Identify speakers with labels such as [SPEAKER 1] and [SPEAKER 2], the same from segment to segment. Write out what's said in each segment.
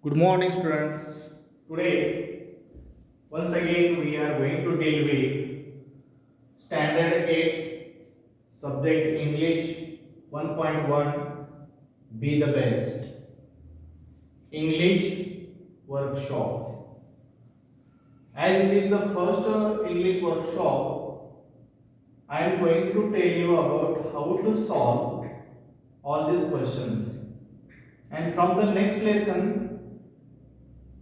[SPEAKER 1] Good morning, students. Today, once again, we are going to deal with Standard 8 Subject English 1.1 Be the Best English Workshop. As it is the first English workshop, I am going to tell you about how to solve all these questions. And from the next lesson,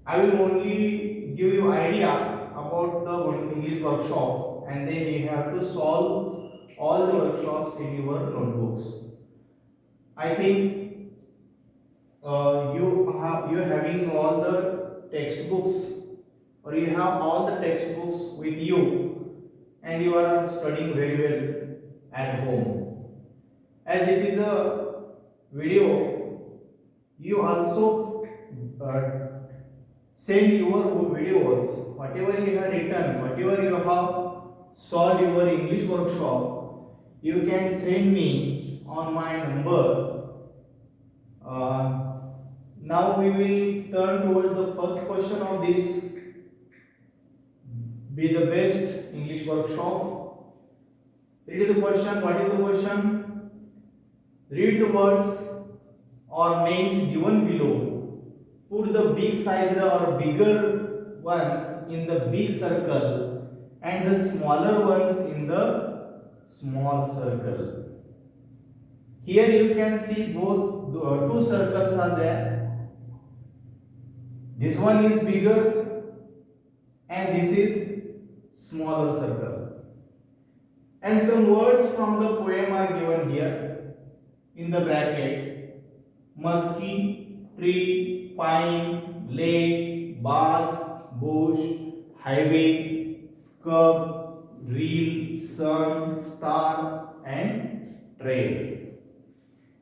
[SPEAKER 1] I will only give you idea about the English workshop, and then you have to solve all the workshops in your notebooks. I think you're having all the textbooks, or you have all the textbooks with you, and you are studying very well at home. As it is a video, you also send your videos, whatever you have written, whatever you have solved your English workshop, you can send me on my number. Now we will turn towards the first question of this Be the Best English Workshop. Read the question. What is the question? Read the words or names given below. Put the big size or bigger ones in the big circle and the smaller ones in the small circle. Here you can see both two circles are there. This one is bigger and this is smaller circle. And some words from the poem are given here in the bracket. Musky, tree, pine, lake, bass, bush, highway, scrub, reel, sun, star, and trail.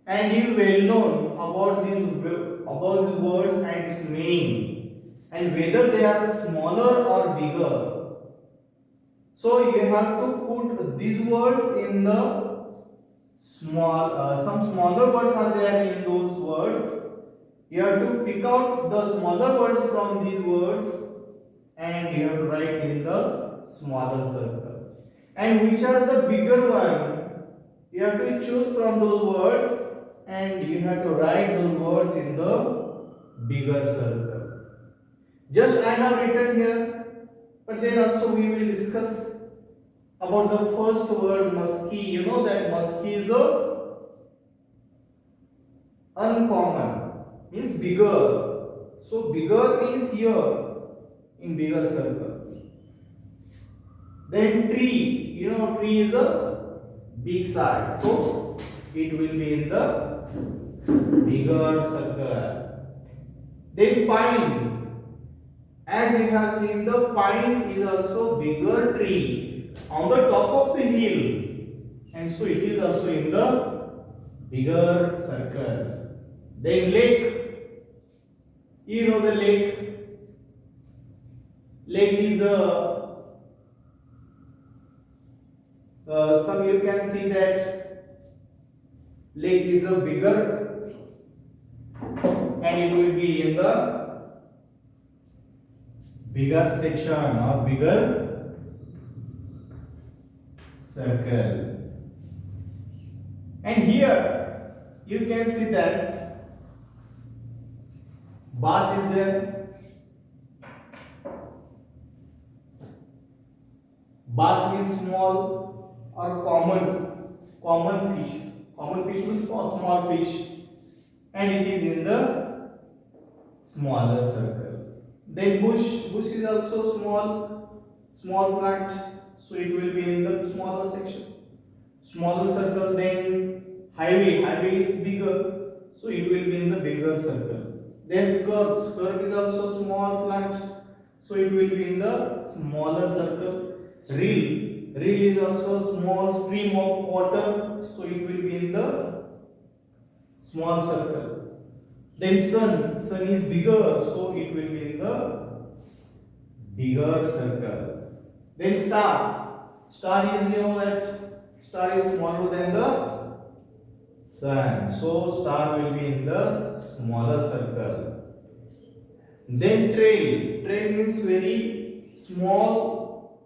[SPEAKER 1] And you well known about these words and its meaning, and whether they are smaller or bigger. So you have to put these words in the small. Some smaller words are there in those words. You have to pick out the smaller words from these words, and you have to write in the smaller circle. And which are the bigger one? You have to choose from those words, and you have to write those words in the bigger circle. Just I have written here, but then also we will discuss about the first word musky. You know that musky is a uncommon, means bigger. So bigger means here in bigger circle. Then tree, you know tree is a big size, so it will be in the bigger circle. Then pine, as you have seen, the pine is also bigger tree on the top of the hill, and so it is also in the bigger circle. Then lake, you know the lake. Lake is a some you can see that lake is a bigger, and it will be in the bigger section or bigger circle. And here you can see that bass is there. Bass means small or common fish. Common fish means small fish, and it is in the smaller circle. Then bush is also small plant, so it will be in the smaller section, smaller circle. Then highway is bigger, so it will be in the bigger circle. Then scrub is also small plant, so it will be in the smaller circle. Reel is also a small stream of water, so it will be in the small circle. Then sun is bigger, so it will be in the bigger circle. Then star is, you know that star is smaller than the sun, so star will be in the smaller circle. Then trail. Trail means very small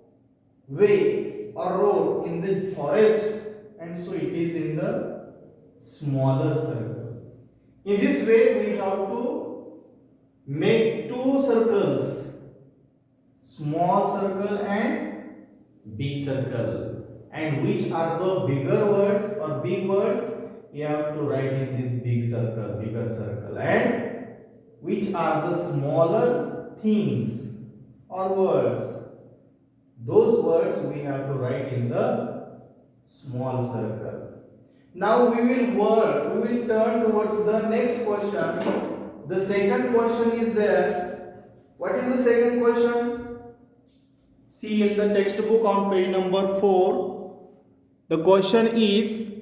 [SPEAKER 1] way or road in the forest, and so it is in the smaller circle. In this way, we have to make two circles, small circle and big circle. And which are the bigger words or big words? You have to write in this big circle, bigger circle. And which are the smaller things or words? Those words we have to write in the small circle. Now we will turn towards the next question. The second question is there. What is the second question? See in the textbook on page number 4. The question is,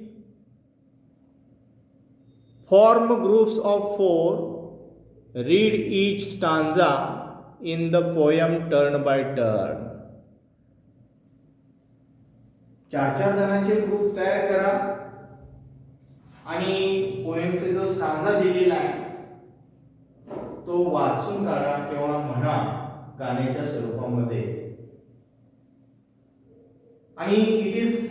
[SPEAKER 1] form groups of 4. Read each stanza in the poem turn by turn. 4 जणांचे group तयार करा आणि पोएमचे जो stanza दिलेला आहे तो वाचून काढा किंवा म्हणा गाण्याच्या स्वरूपामध्ये. आणि it is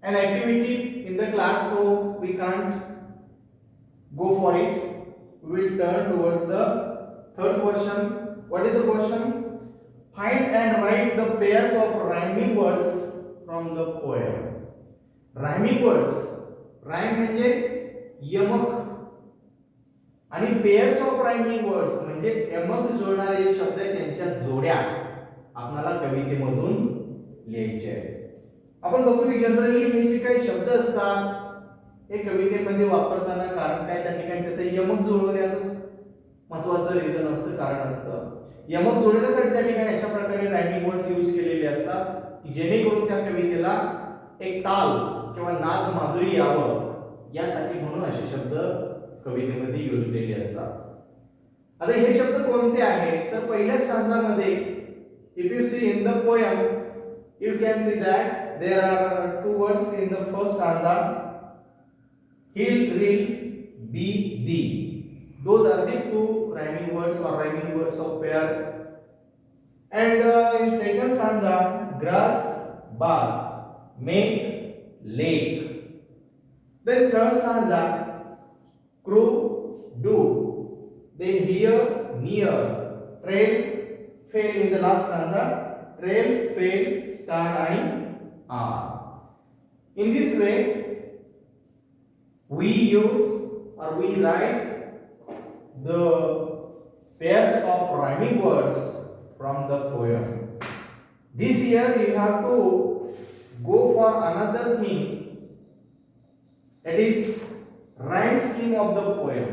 [SPEAKER 1] an activity in the class, so we can't go for it. We will turn towards the third question. What is the question? Find and write the pairs of rhyming words from the poem. Rhyming words, rhyme म्हणजे यमक आणि pairs of rhyming words म्हणजे यमक जोडणारे जे शब्द आहेत त्यांच्या जोड्या आपल्याला कवितेमधून लिहायचे आहेत. आपण बघतो की जनरली हे जे काही शब्द असतात हे कवितेमध्ये वापरताना कारण काय त्या ठिकाणी त्याचं यमक जुळवण्याचं महत्त्वाचं रिझन असतं, कारण असतं. यमक जोडण्यासाठी त्या ठिकाणी अशा प्रकारे रायमिंग वर्ड्स यूज केलेले असतात की जेणेकरून त्या कवितेला एक ताल किंवा नाद माधुरी यावं यासाठी म्हणून असे शब्द कवितेमध्ये योजलेले असतात. आता हे शब्द कोणते आहेत तर पहिल्या स्टांजामध्ये if you see in the poem you can see that there are two words in the first stanza, hill, rill, be, thee. Those are the two rhyming words or rhyming words of pair. And in second stanza, grass, bass, make, lake. Then third stanza, crew, do. Then here, near, trail, fail in the last stanza. Trail, fail, star and R. In this way, we use or we write the pairs of rhyming words from the poem. This year you have to go for another thing, that is rhyme scheme of the poem.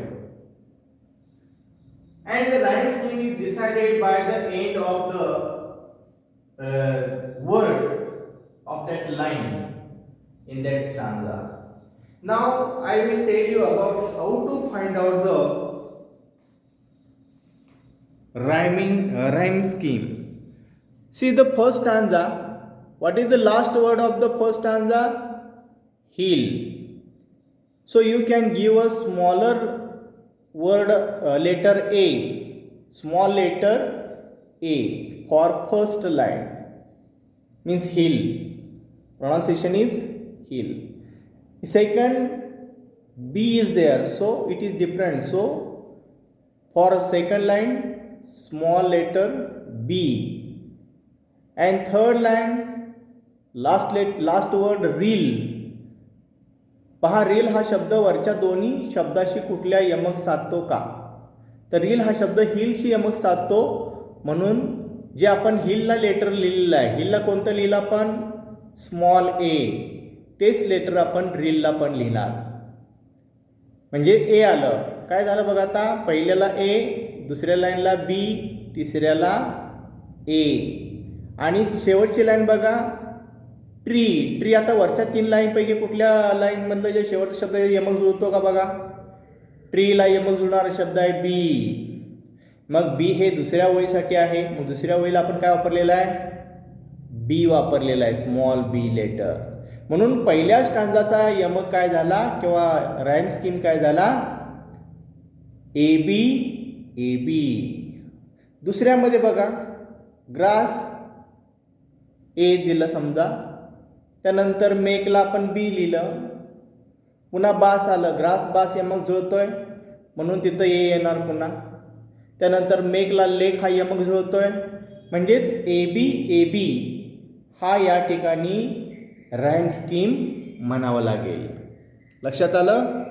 [SPEAKER 1] And the rhyme scheme is decided by the end of the word of that line in that stanza. Now I will tell you about how to find out the rhyme scheme. See the first stanza. What is the last word of the first stanza? Hill. So you can give a smaller word, letter A, small letter A for first line, means hill. Pronunciation is hill. Second, B is there, so it is different. So for second line, small letter B. And third line, last word, reel. पहा, reel हा शब्द वरच्या दोन्ही शब्दाशी कुठल्या यमक साधतो का, तर रील हा शब्द हिलशी यमक साधतो. म्हणून जे आपण हिलला लेटर लिहिलेलं आहे, हिलला कोणतं लिहिलं आपण? स्मॉल ए. तेच लेटर आपण रीलला पण लिहिणार, म्हणजे ए आलं. काय झालं बघा, आता पहिल्याला ए, दुसऱ्या लाईनला बी, तिसऱ्याला ए, आणि शेवटची लाईन बघा ट्री. ट्री आता वरच्या 3 लाईनपैकी कुठल्या लाईनमधलं जे शेवटचा शब्द यमक जुळतो का बघा? ट्रीला यमक जुळणारा शब्द आहे बी. मग बी हे दुसऱ्या ओळीसाठी आहे, मग दुसऱ्या ओळीला आपण काय वापरलेलं आहे? बी वापरलेला आहे, स्मॉल बी लेटर. म्हणून पहिल्या स्टांजाचा यमक काय झाला किंवा राईम स्कीम काय झाला? A B A B. दुसऱ्यामध्ये बघा ग्रास ए दिलं समजा, त्यानंतर मेकला आपण बी लिहिलं, पुन्हा बास आलं, ग्रास बास यमक जुळतोय म्हणून तिथं ए येणार पुन्हा. त्यानंतर मेकला लेख हा यमक जुळतोय म्हणजेच ए बी हा या ठिकाणी राईम स्कीम म्हणावं लागेल. लक्षात आलं?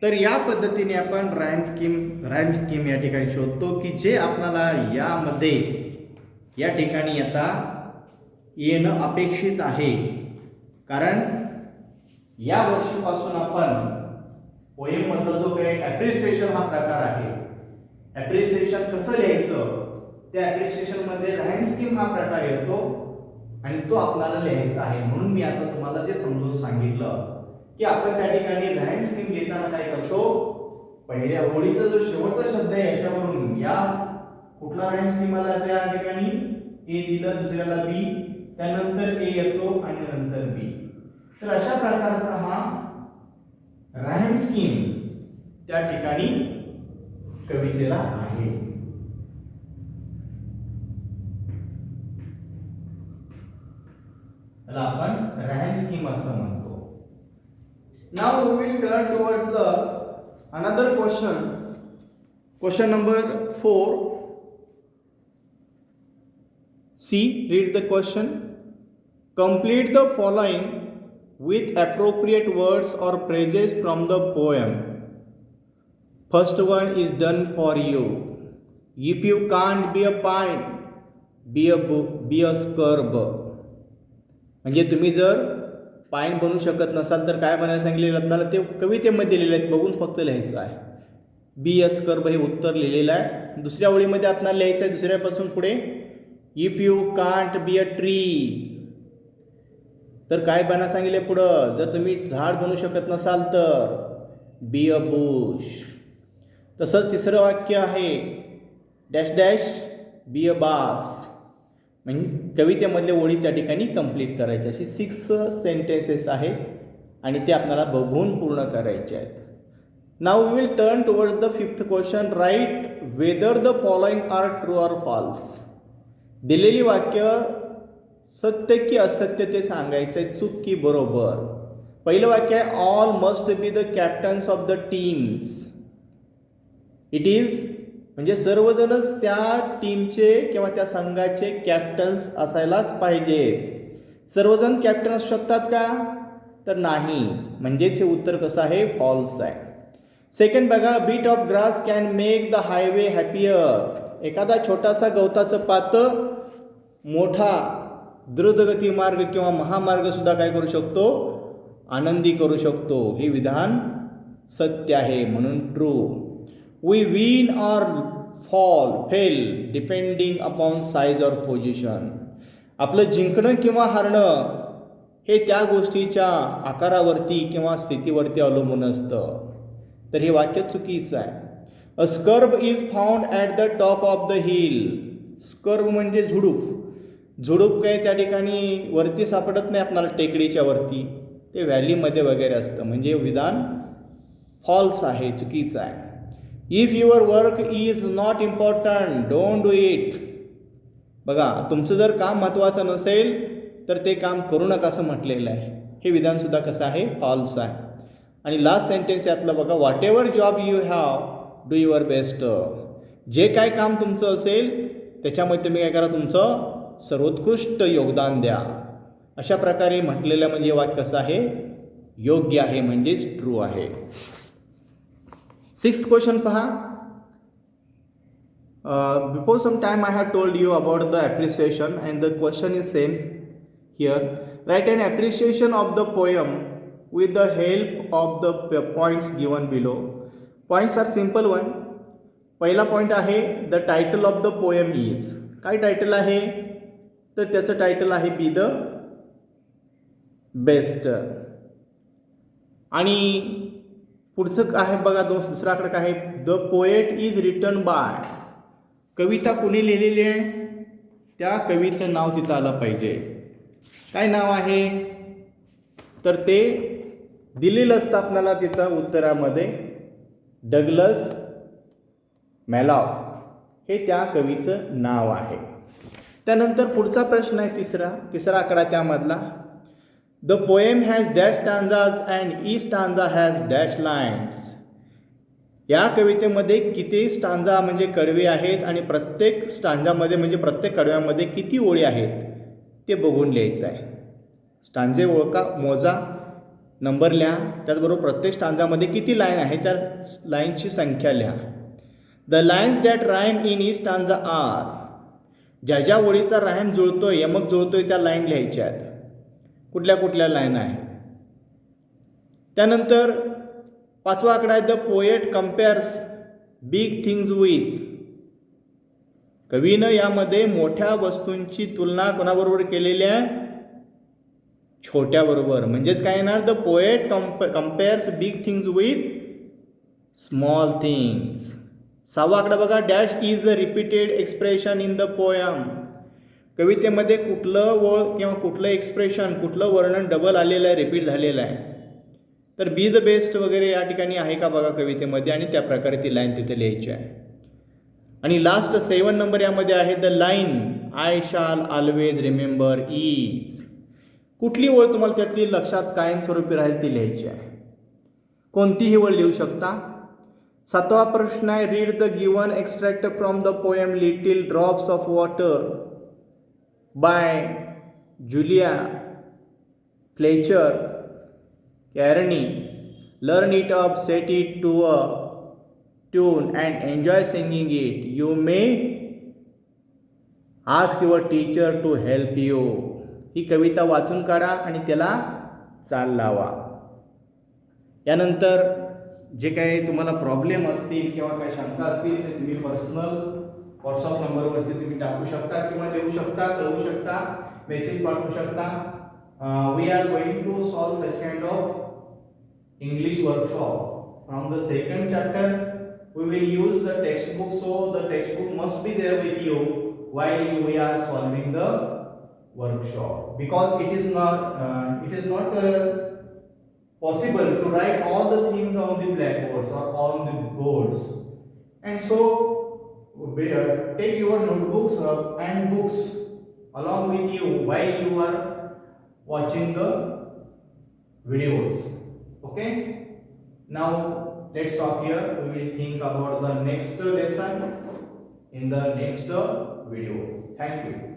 [SPEAKER 1] तर या पद्धतीने आपण राईम स्कीम या ठिकाणी शोधतो की जे आपल्याला यामध्ये या ठिकाणी आता येणं अपेक्षित आहे. कारण या वर्षीपासून आपण पोएम मधला जो काही ॲप्रिसिएशन हा प्रकार आहे, ॲप्रिसिएशन कसं लिहायचं, त्या ॲप्रिसिएशन मध्ये राईम स्कीम हा प्रकार येतो आणि तो आपल्याला लिहायचा आहे. म्हणून मी आता तुम्हाला जे समजून सांगितलं की आपण त्या ठिकाणी राईम स्कीम लिहिताना काय करतो, पहिल्या ओळीचा जो शेवटचा शब्द आहे याच्यावरून या कुठला राईम स्कीम आला त्या ठिकाणी ए दिलं, दुसऱ्याला बी, त्यानंतर ए येतो आणि नंतर बी. तर अशा प्रकारचा हा राईम स्कीम त्या ठिकाणी कवितेला आहे. त्याला आपण राईम स्कीम असं म्हणतो. Now we will turn towards the another question number 4. See, read the question. Complete the following with appropriate words or phrases from the poem. First one is done for you. If you can't be a pine, be a scrub. म्हणजे तुम्ही जर pine बनू शकत नसाल तर काय बनायला सांगितलेलं आपल्याला ते कवितेमध्ये लिहिलेलं आहे, बघून फक्त लिहायचं आहे. बी अ स्कर्ब हे उत्तर लिहिलेलं आहे. दुसऱ्या ओळीमध्ये आपल्याला लिहायचं आहे दुसऱ्यापासून पुढे. If you can't be a tree, तर काय बना सांगितले पुढं, जर तुम्ही झाड बनू शकत नसाल तर बी अ बुश. तसंच तिसरं वाक्य आहे डॅश डॅश बी अ बास. म्हणजे कवितेमधले ओळी त्या ठिकाणी कंप्लीट करायचे. अशी 6 सेंटेन्सेस आहेत आणि ते आपल्याला बघून पूर्ण करायचे आहेत. Now we will turn towards the 5th question. Write whether the following are true or false. दिलेली वाक्य सत्य की असत्य ते सांगायचं आहे, चूक की बरोबर. पहिलं वाक्य आहे all must be the captains of the teams. It is म्हणजे सर्वजणच त्या टीमचे किंवा त्या संघाचे कॅप्टन्स असायलाच पाहिजेत. सर्वजण कॅप्टन असू शकतात का, तर नाही. म्हणजेच हे उत्तर कसं आहे, फॉल्स आहे. सेकंड बघा, bit of grass can make the highway happier. एखादा छोटासा गवताचं पातं मोठा द्रुतगती मार्ग किंवा महामार्ग सुद्धा काय करू शकतो, आनंदी करू शकतो. हे विधान सत्य आहे म्हणून true. We win or fail depending upon size or position. आपलं जिंकणं किंवा हारणं हे त्या गोष्टीच्या आकारावरती किंवा स्थितीवरती अवलंबून असतं. तर हे वाक्य चुकीचं आहे. A scrub is found at the top of the hill. Scrub म्हणजे झुडूप. झुडूप काय त्या ठिकाणी वरती सापडत नाही आपल्याला टेकडीच्या वरती, ते व्हॅलीमध्ये वगैरे असतं. म्हणजे विधान फॉल्स आहे, चुकीचं आहे. If your work is not important don't do it. बघा, तुमचं जर काम महत्त्वाचं नसेल तर ते काम करू नका असं म्हटलेलं आहे. हे विधानसुद्धा कसं आहे, फॉल्स आहे. आणि लास्ट सेंटेन्स यातलं बघा, whatever job you have do your best. जे काय काम तुमचं असेल त्याच्यामध्ये तुम्ही काय करा, तुमचं सर्वोत्कृष्ट योगदान द्या. अशा प्रकारे म्हटलेलं म्हणजे वाक्य कसं आहे, योग्य आहे, म्हणजेच ट्रू आहे. 6th क्वेश्चन पहा. Before some time I have told you about the appreciation and the question is same here. Write an appreciation of the poem with the help of the points given below. Points are simple one. पहिला point आहे the title of the poem is. काय title आहे, तर त्याचं title आहे be the best. आणि पुढचं आहे बघा, दुसरा आकडा काय आहे, the poet is written by. कविता कोणी लिहिलेली आहे, त्या कवीचं नाव तिथं आलं पाहिजे. काय नाव आहे, तर ते दिलेलं असतं आपल्याला तिथं उत्तरामध्ये, डगलस मॅलॉक हे त्या कवीचं नाव आहे. त्यानंतर पुढचा प्रश्न आहे तिसरा आकडा त्यामधला. The poem has dash stanzas and each stanza has dash lines. या कवितेमध्ये किती स्टांजा म्हणजे कडवे आहेत आणि प्रत्येक स्टांजामध्ये म्हणजे प्रत्येक कडव्यामध्ये किती ओळी आहेत ते बघून लिहायचं आहे. स्टांजे ओळखा, मोजा, नंबर लिहा, त्याचबरोबर प्रत्येक स्टांजामध्ये किती लाईन आहे त्या लाईनची संख्या लिहा. The lines that rhyme in each stanza are. ज्या ज्या ओळीचा राईम जुळतोय, यमक जुळतोय त्या लाईन लिहायच्या आहेत. कुठल्या कुठल्या लाईन आहेत. त्यानंतर पाचवा आकडा आहे the poet compares big things with. कवीनं यामध्ये मोठ्या वस्तूंची तुलना कोणाबरोबर केलेली आहे? छोट्याबरोबर. म्हणजेच काय येणार? The poet compares big things with small things. सहावा आकडा बघा. Dash is a repeated expression in the poem. कवितेमध्ये कुठलं ओळ किंवा कुठलं एक्सप्रेशन, कुठलं वर्णन डबल आलेलं आहे, रिपीट झालेलं आहे. तर बी द बेस्ट वगैरे या ठिकाणी आहे का बघा कवितेमध्ये, आणि त्या प्रकारे ती लाईन तिथे लिहायची आहे. आणि लास्ट 7 नंबर यामध्ये आहे the line I shall always remember is. कुठली ओळ तुम्हाला त्यातली लक्षात कायमस्वरूपी राहील ती लिहायची आहे. कोणतीही ओळ लिहू शकता. सातवा प्रश्न आहे read the given extract from the poem little drops of water by Julia Fletcher Carney. Learn it up, set it to a tune and enjoy singing it. You may ask your teacher to help you. ही कविता वाचून काढा आणि त्याला चाल लावा. यानंतर जे काही तुम्हाला प्रॉब्लेम असतील किंवा काही शंका असतील ते तुम्ही पर्सनल व्हॉट्सअप नंबरवरती तुम्ही टाकू शकता किंवा लिहू शकता, कळवू शकता, मेसेज पाठवू शकता. We are going to solve such kind of English workshop from the second chapter. We will use the textbook, so the textbook must be there with you while we are solving the workshop, because it is not possible to write all the things on the blackboards or on the boards. And so take your notebooks and books along with you while you are watching the videos. Okay, now let's stop here. We will think about the next lesson in the next video. Thank you.